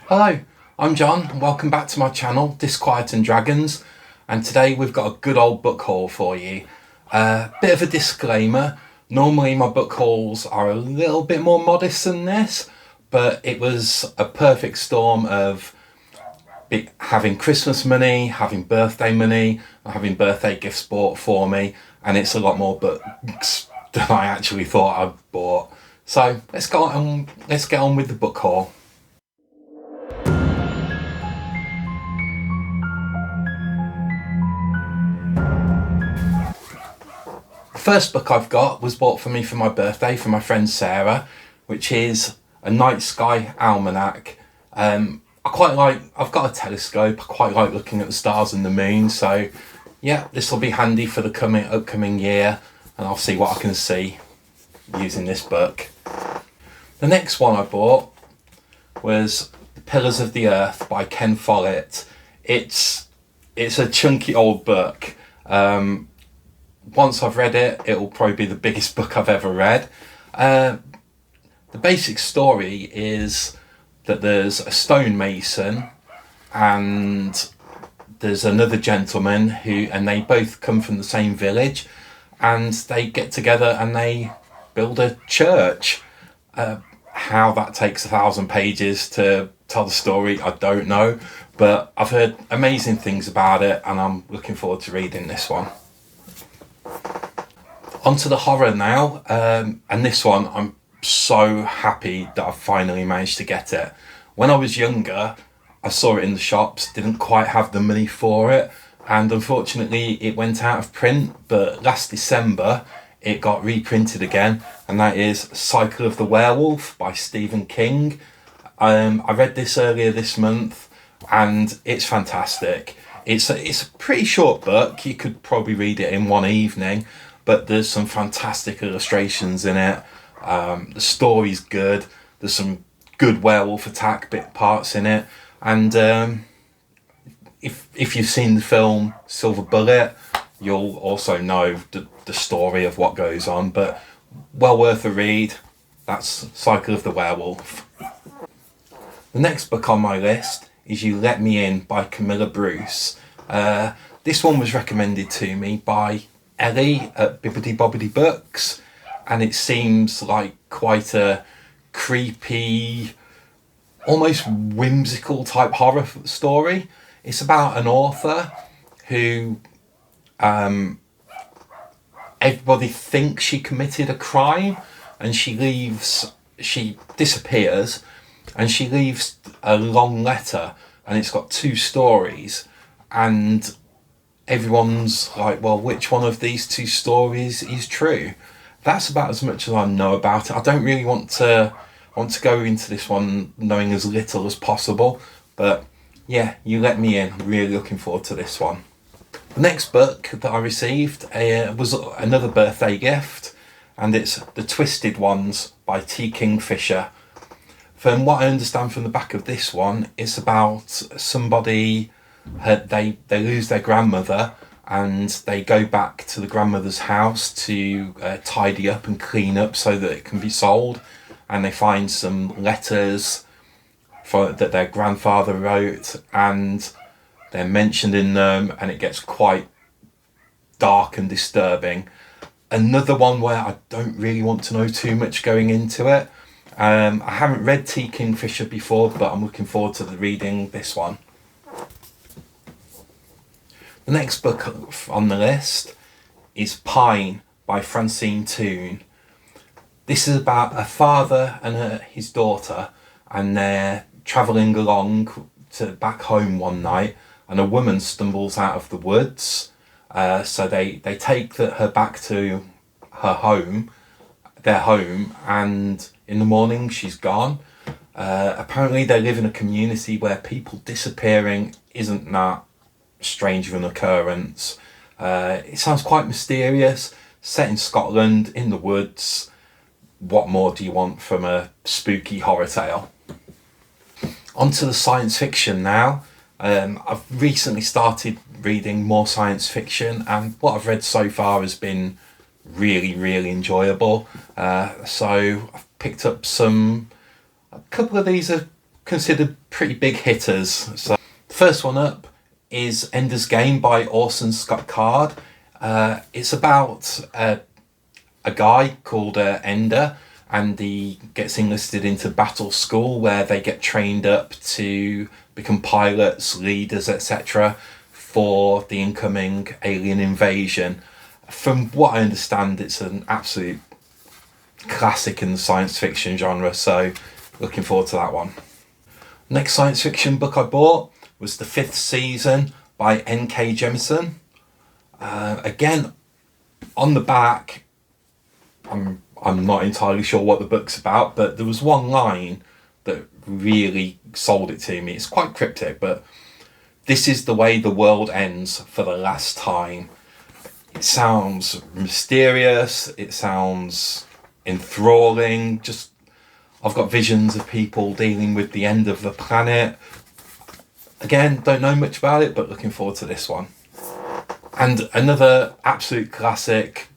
Hello, I'm John and welcome back to my channel, Disquiet and Dragons, and today we've got a good old book haul for you. Bit of a disclaimer, normally my book hauls are a little bit more modest than this, but it was a perfect storm of having Christmas money, having birthday money, having birthday gifts bought for me, and it's a lot more books than I actually thought I'd bought. So let's get on with the book haul. The first book I've got was bought for me for my birthday from my friend Sarah, which is a Night Sky Almanac. I've got a telescope, I quite like looking at the stars and the moon, so yeah, this will be handy for the upcoming year, and I'll see what I can see using this book. The next one I bought was The Pillars of the Earth by Ken Follett. It's a chunky old book. Once I've read it, it'll probably be the biggest book I've ever read. The basic story is that there's a stonemason and there's another gentleman and they both come from the same village, and they get together and they build a church. How that takes 1,000 pages to tell the story, I don't know, but I've heard amazing things about it and I'm looking forward to reading this one. Onto the horror now, and this one I'm so happy that I've finally managed to get it. When I was younger, I saw it in the shops, didn't quite have the money for it, and unfortunately it went out of print, but last December it got reprinted again, and that is Cycle of the Werewolf by Stephen King. I read this earlier this month and it's fantastic. It's a pretty short book, you could probably read it in one evening, but there's some fantastic illustrations in it. The story's good, there's some good werewolf attack parts in it, and if you've seen the film Silver Bullet, you'll also know the story of what goes on, but well worth a read. That's Cycle of the Werewolf. The next book on my list is You Let Me In by Camilla Bruce. This one was recommended to me by Ellie at Bibbidi Bobbidi Books, and it seems like quite a creepy, almost whimsical type horror story. It's about an author who everybody thinks she committed a crime, and she disappears and she leaves a long letter, and it's got 2 stories, and everyone's like, well, which one of these 2 stories is true? That's about as much as I know about it. I don't really want to go into this one knowing as little as possible, but yeah, You Let Me In. I'm really looking forward to this one. The next book that I received was another birthday gift, and it's The Twisted Ones by T. Kingfisher. From what I understand from the back of this one, it's about somebody, they lose their grandmother and they go back to the grandmother's house to tidy up and clean up so that it can be sold, and they find some letters that their grandfather wrote, and they're mentioned in them, and it gets quite dark and disturbing. Another one where I don't really want to know too much going into it. I haven't read T. Kingfisher before, but I'm looking forward to reading this one. The next book on the list is Pine by Francine Toon. This is about a father and his daughter, and they're travelling along to back home one night, and a woman stumbles out of the woods. So they take her back to their home, and in the morning she's gone. Apparently they live in a community where people disappearing isn't that strange of an occurrence. It sounds quite mysterious, set in Scotland, in the woods. What more do you want from a spooky horror tale? Onto the science fiction now. I've recently started reading more science fiction, and what I've read so far has been really, really enjoyable. So I've picked up a couple of these are considered pretty big hitters. So the first one up is Ender's Game by Orson Scott Card. It's about a guy called Ender, and he gets enlisted into battle school where they get trained up to become pilots, leaders, etc. for the incoming alien invasion. From what I understand, it's an absolute classic in the science fiction genre, so looking forward to that one. Next science fiction book I bought was The Fifth Season by N.K. Jemisin. Again, on the back, I'm not entirely sure what the book's about, but there was one line that really sold it to me. It's quite cryptic, but this is the way the world ends for the last time. It sounds mysterious, it sounds enthralling. Just, I've got visions of people dealing with the end of the planet. Again, don't know much about it, but looking forward to this one. And another absolute classic,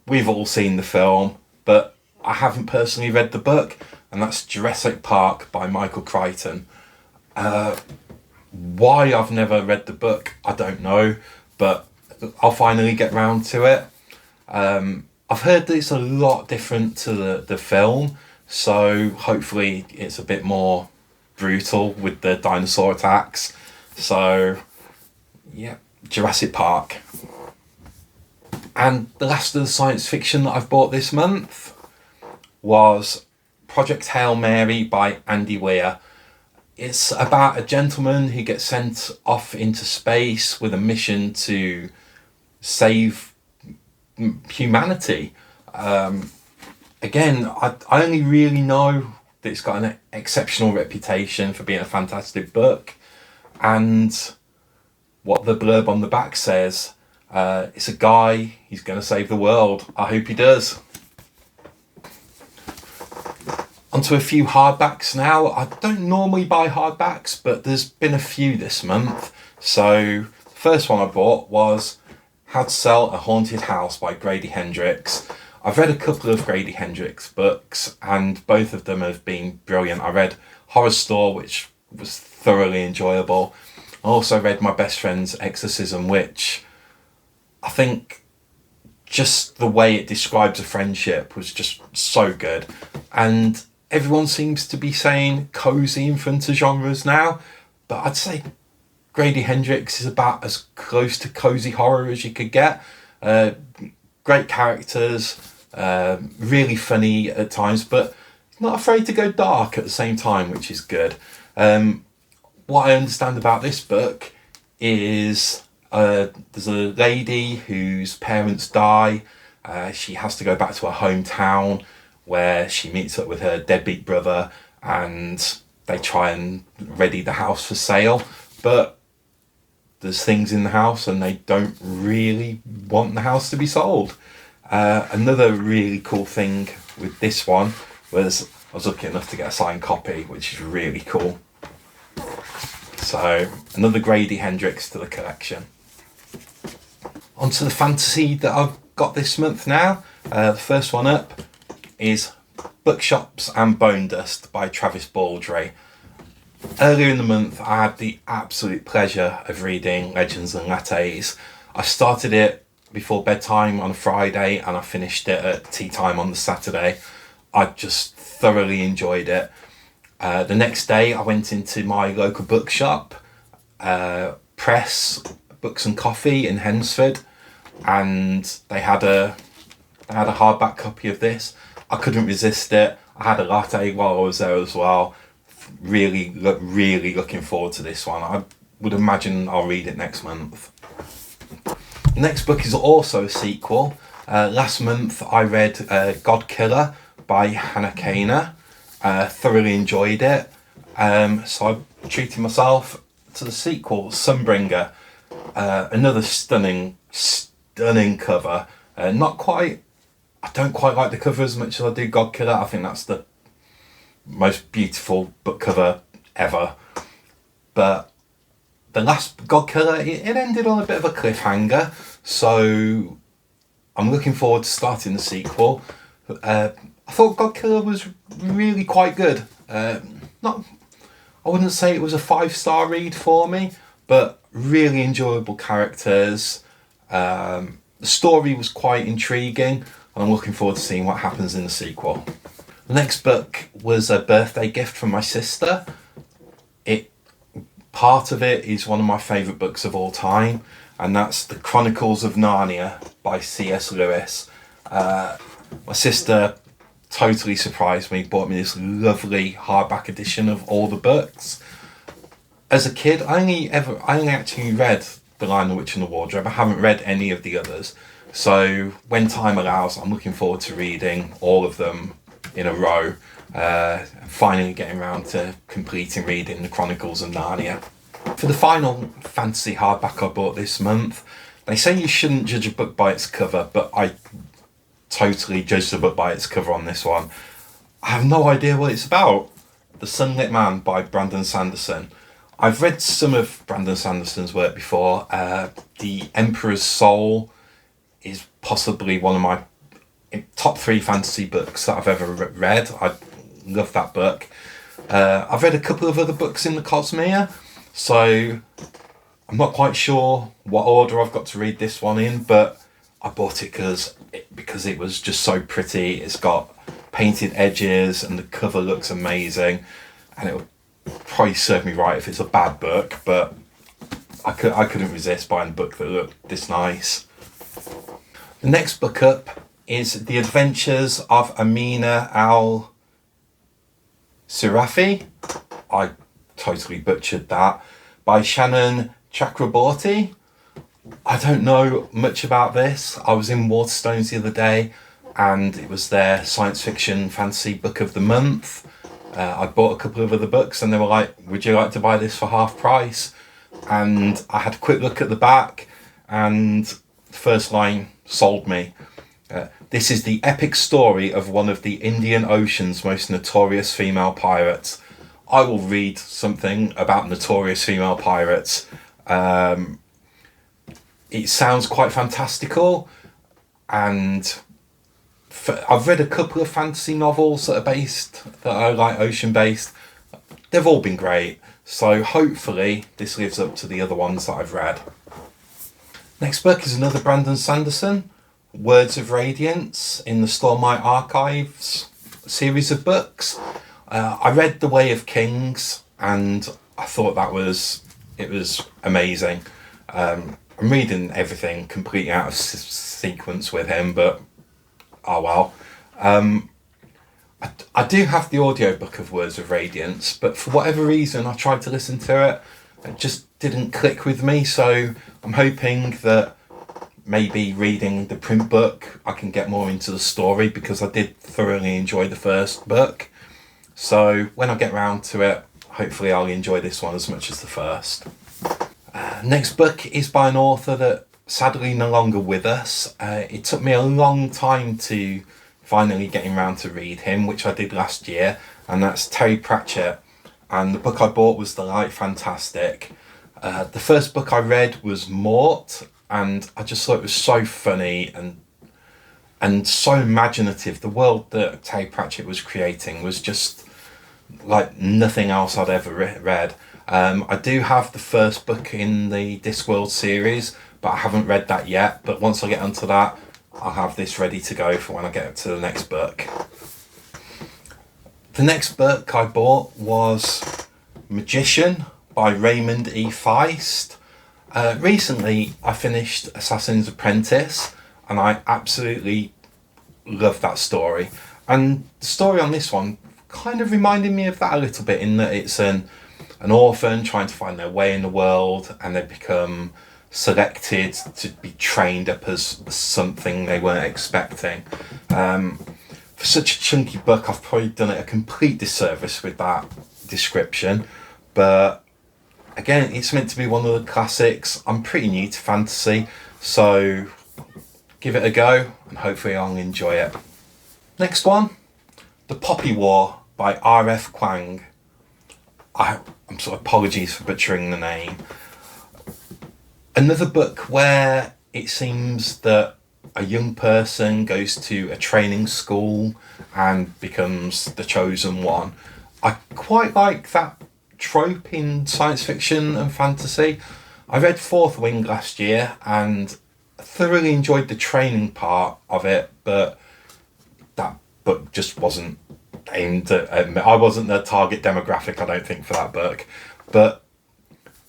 we've all seen the film, but I haven't personally read the book, and that's Jurassic Park by Michael Crichton. Why I've never read the book, I don't know, but I'll finally get round to it. I've heard that it's a lot different to the film, so hopefully it's a bit more brutal with the dinosaur attacks. So, yeah, Jurassic Park. And the last of the science fiction that I've bought this month was Project Hail Mary by Andy Weir. It's about a gentleman who gets sent off into space with a mission to save humanity. Again, I only really know that it's got an exceptional reputation for being a fantastic book, and what the blurb on the back says, it's a guy, he's going to save the world. I hope he does. Onto a few hardbacks now. I don't normally buy hardbacks, but there's been a few this month. So the first one I bought was How to Sell a Haunted House by Grady Hendrix. I've read a couple of Grady Hendrix books, and both of them have been brilliant. I read Horror Store, which was thoroughly enjoyable. I also read my best friend's Exorcism, which I think just the way it describes a friendship was just so good. And everyone seems to be saying cozy in front of genres now, but I'd say Grady Hendrix is about as close to cozy horror as you could get. Great characters, really funny at times, but not afraid to go dark at the same time, which is good. What I understand about this book is there's a lady whose parents die. She has to go back to her hometown where she meets up with her deadbeat brother, and they try and ready the house for sale, but there's things in the house and they don't really want the house to be sold. Another really cool thing with this one was I was lucky enough to get a signed copy, which is really cool. So another Grady Hendrix to the collection. Onto the fantasy that I've got this month now. The first one up is Bookshops and Bone Dust by Travis Baldry. Earlier in the month, I had the absolute pleasure of reading Legends and Lattes. I started it before bedtime on a Friday and I finished it at tea time on the Saturday. I just thoroughly enjoyed it. The next day, I went into my local bookshop, Press Books and Coffee in Hensford, and they had a hardback copy of this. I couldn't resist it. I had a latte while I was there as well. Really looking forward to this one. I would imagine I'll read it next month. The next book is also a sequel. Last month I read God Killer by Hannah Kaner. Thoroughly enjoyed it. So I treated myself to the sequel, Sunbringer. Another stunning cover. I don't quite like the cover as much as I do God Killer. I think that's the most beautiful book cover ever. But the last God Killer, it ended on a bit of a cliffhanger. So I'm looking forward to starting the sequel. I thought God Killer was really quite good. I I wouldn't say it was a 5-star read for me, but really enjoyable characters. The story was quite intriguing, and I'm looking forward to seeing what happens in the sequel. The next book was a birthday gift from my sister. Part of it is one of my favourite books of all time, and that's The Chronicles of Narnia by C.S. Lewis. My sister totally surprised me, bought me this lovely hardback edition of all the books. As a kid, I only actually read The Lion, the Witch and the Wardrobe. I haven't read any of the others. So when time allows, I'm looking forward to reading all of them in a row. Finally getting around to completing reading The Chronicles of Narnia. For the final fantasy hardback I bought this month, they say you shouldn't judge a book by its cover, but I totally judged the book by its cover on this one. I have no idea what it's about. The Sunlit Man by Brandon Sanderson. I've read some of Brandon Sanderson's work before. The Emperor's Soul is possibly one of my top 3 fantasy books that I've ever read. I love that book. I've read a couple of other books in the Cosmere, so I'm not quite sure what order I've got to read this one in, but I bought it because it was just so pretty. It's got painted edges and the cover looks amazing, and it would probably serve me right if it's a bad book, but I couldn't resist buying a book that looked this nice. The next book up is The Adventures of Amina al-Sirafi. I totally butchered that. By Shannon Chakraborty. I don't know much about this. I was in Waterstones the other day, and it was their science fiction fantasy book of the month. I bought a couple of other books, and they were like, would you like to buy this for half price? And I had a quick look at the back, and the first line sold me. This is the epic story of one of the Indian Ocean's most notorious female pirates. I will read something about notorious female pirates. It sounds quite fantastical, and I've read a couple of fantasy novels that are like ocean based. They've all been great, so hopefully this lives up to the other ones that I've read. Next book is another Brandon Sanderson, Words of Radiance, in the Stormlight Archives series of books. I read The Way of Kings, and I thought it was amazing. I'm reading everything completely out of sequence with him, but oh well. I do have the audiobook of Words of Radiance, but for whatever reason I tried to listen to it. It just didn't click with me, so I'm hoping that maybe reading the print book I can get more into the story, because I did thoroughly enjoy the first book. So when I get round to it, hopefully I'll enjoy this one as much as the first. Next book is by an author that sadly no longer with us. It took me a long time to finally getting round to read him, which I did last year, and that's Terry Pratchett. And the book I bought was The Light Fantastic. The first book I read was Mort, and I just thought it was so funny and so imaginative. The world that Terry Pratchett was creating was just like nothing else I'd ever read. I do have the first book in the Discworld series, but I haven't read that yet. But once I get onto that, I'll have this ready to go for when I get to the next book. The next book I bought was Magician by Raymond E. Feist. Recently I finished Assassin's Apprentice, and I absolutely love that story. And the story on this one kind of reminded me of that a little bit, in that it's an orphan trying to find their way in the world, and they become selected to be trained up as something they weren't expecting. For such a chunky book, I've probably done it a complete disservice with that description, but again, it's meant to be one of the classics. I'm pretty new to fantasy, so give it a go and hopefully I'll enjoy it. Next one, The Poppy War by R.F. Kuang. I'm sorry, apologies for butchering the name. Another book where it seems that a young person goes to a training school and becomes the chosen one. I quite like that trope in science fiction and fantasy. I read Fourth Wing last year and thoroughly enjoyed the training part of it, but that book just wasn't aimed at I wasn't the target demographic, I don't think, for that book. But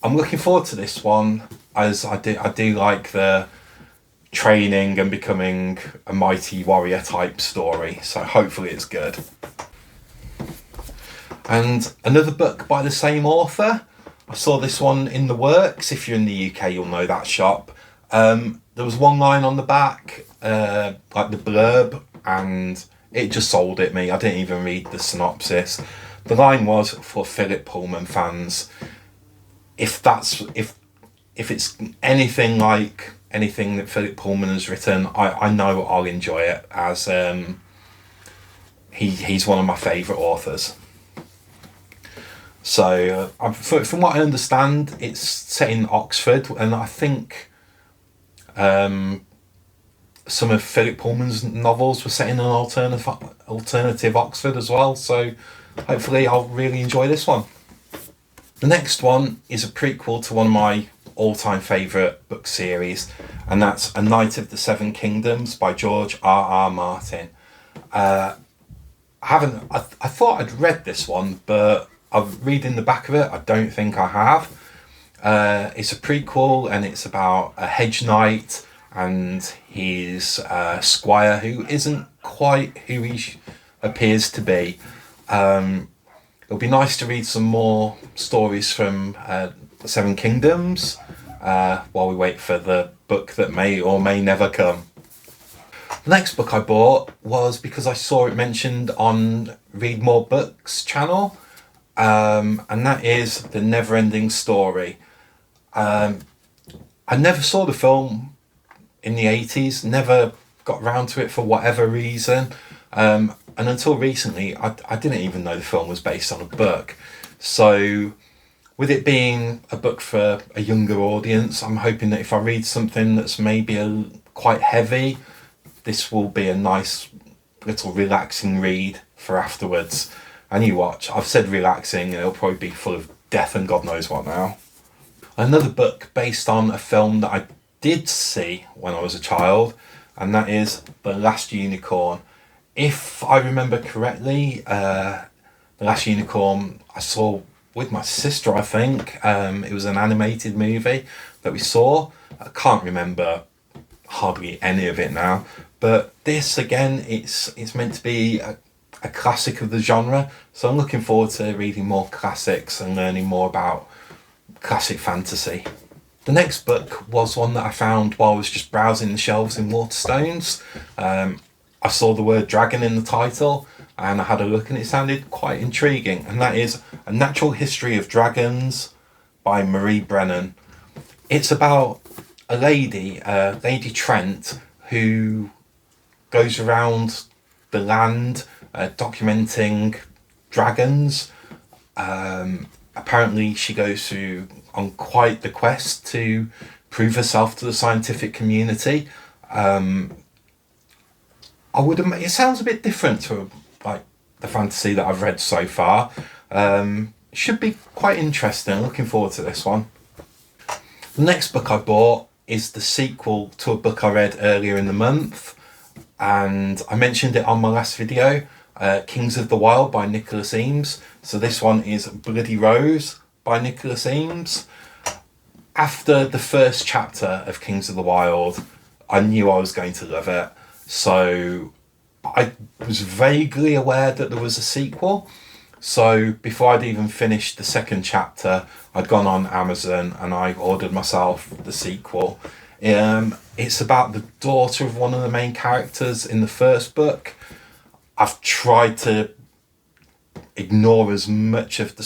I'm looking forward to this one, as I do like the training and becoming a mighty warrior type story, so hopefully it's good. And another book by the same author, I saw this one in the works. If you're in the UK, you'll know that shop. There was one line on the back, like the blurb, and it just sold it me. I didn't even read the synopsis. The line was, "For Philip Pullman fans." If it's anything like anything that Philip Pullman has written, I know I'll enjoy it, as he's one of my favourite authors. So from what I understand, it's set in Oxford, and I think some of Philip Pullman's novels were set in an alternative Oxford as well. So hopefully I'll really enjoy this one. The next one is a prequel to one of my all-time favourite book series, and that's A Knight of the Seven Kingdoms by George R.R. Martin. I thought I'd read this one, but I'm reading the back of it. I don't think I have. It's a prequel, and it's about a hedge knight and his squire, who isn't quite who he appears to be. It'll be nice to read some more stories from the Seven Kingdoms while we wait for the book that may or may never come. The next book I bought was because I saw it mentioned on Read More Books channel, and that is The Neverending Story. I never saw the film in the 80s, never got round to it for whatever reason, and until recently I didn't even know the film was based on a book. So with it being a book for a younger audience, I'm hoping that if I read something that's maybe quite heavy, this will be a nice little relaxing read for afterwards. And you watch, I've said relaxing, and it'll probably be full of death and God knows what now. Another book based on a film that I did see when I was a child, and that is The Last Unicorn. If I remember correctly, The Last Unicorn I saw with my sister, I think. It was an animated movie that we saw. I can't remember hardly any of it now, but this again, it's meant to be a classic of the genre, so I'm looking forward to reading more classics and learning more about classic fantasy. The next book was one that I found while I was just browsing the shelves in Waterstones. I saw the word dragon in the title, and I had a look, and it sounded quite intriguing, and that is A Natural History of Dragons by Marie Brennan. It's about a lady, Lady Trent, who goes around the land documenting dragons. Apparently she goes on quite the quest to prove herself to the scientific community. It sounds a bit different to like the fantasy that I've read so far. Should be quite interesting. Looking forward to this one. The next book I bought is the sequel to a book I read earlier in the month, and I mentioned it on my last video, Kings of the Wild by Nicholas Eames. So this one is Bloody Rose by Nicholas Eames. After the first chapter of Kings of the Wild, I knew I was going to love it. So I was vaguely aware that there was a sequel. So before I'd even finished the second chapter, I'd gone on Amazon and I ordered myself the sequel. It's about the daughter of one of the main characters in the first book. I've tried to ignore as much of the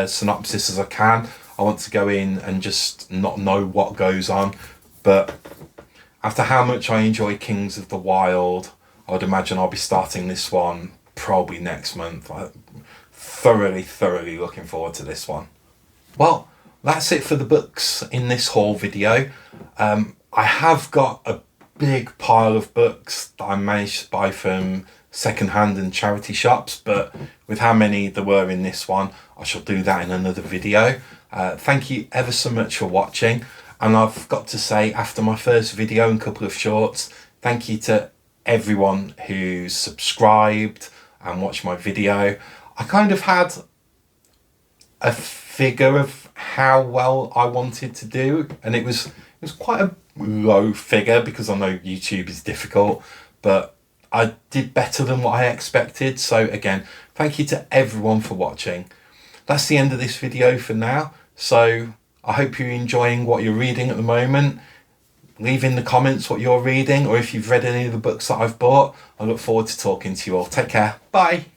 synopsis as I can. I want to go in and just not know what goes on. But after how much I enjoy Kings of the Wild, I would imagine I'll be starting this one probably next month. I'm thoroughly looking forward to this one. Well, that's it for the books in this haul video. I have got a big pile of books that I managed to buy from second-hand and charity shops, but with how many there were in this one, I shall do that in another video. Thank you ever so much for watching. And I've got to say, after my first video and couple of shorts, thank you to everyone who's subscribed and watched my video. I kind of had a figure of how well I wanted to do, and it was quite a low figure because I know YouTube is difficult, but I did better than what I expected. So again, thank you to everyone for watching. That's the end of this video for now. So I hope you're enjoying what you're reading at the moment. Leave in the comments what you're reading, or if you've read any of the books that I've bought. I look forward to talking to you all. Take care. Bye.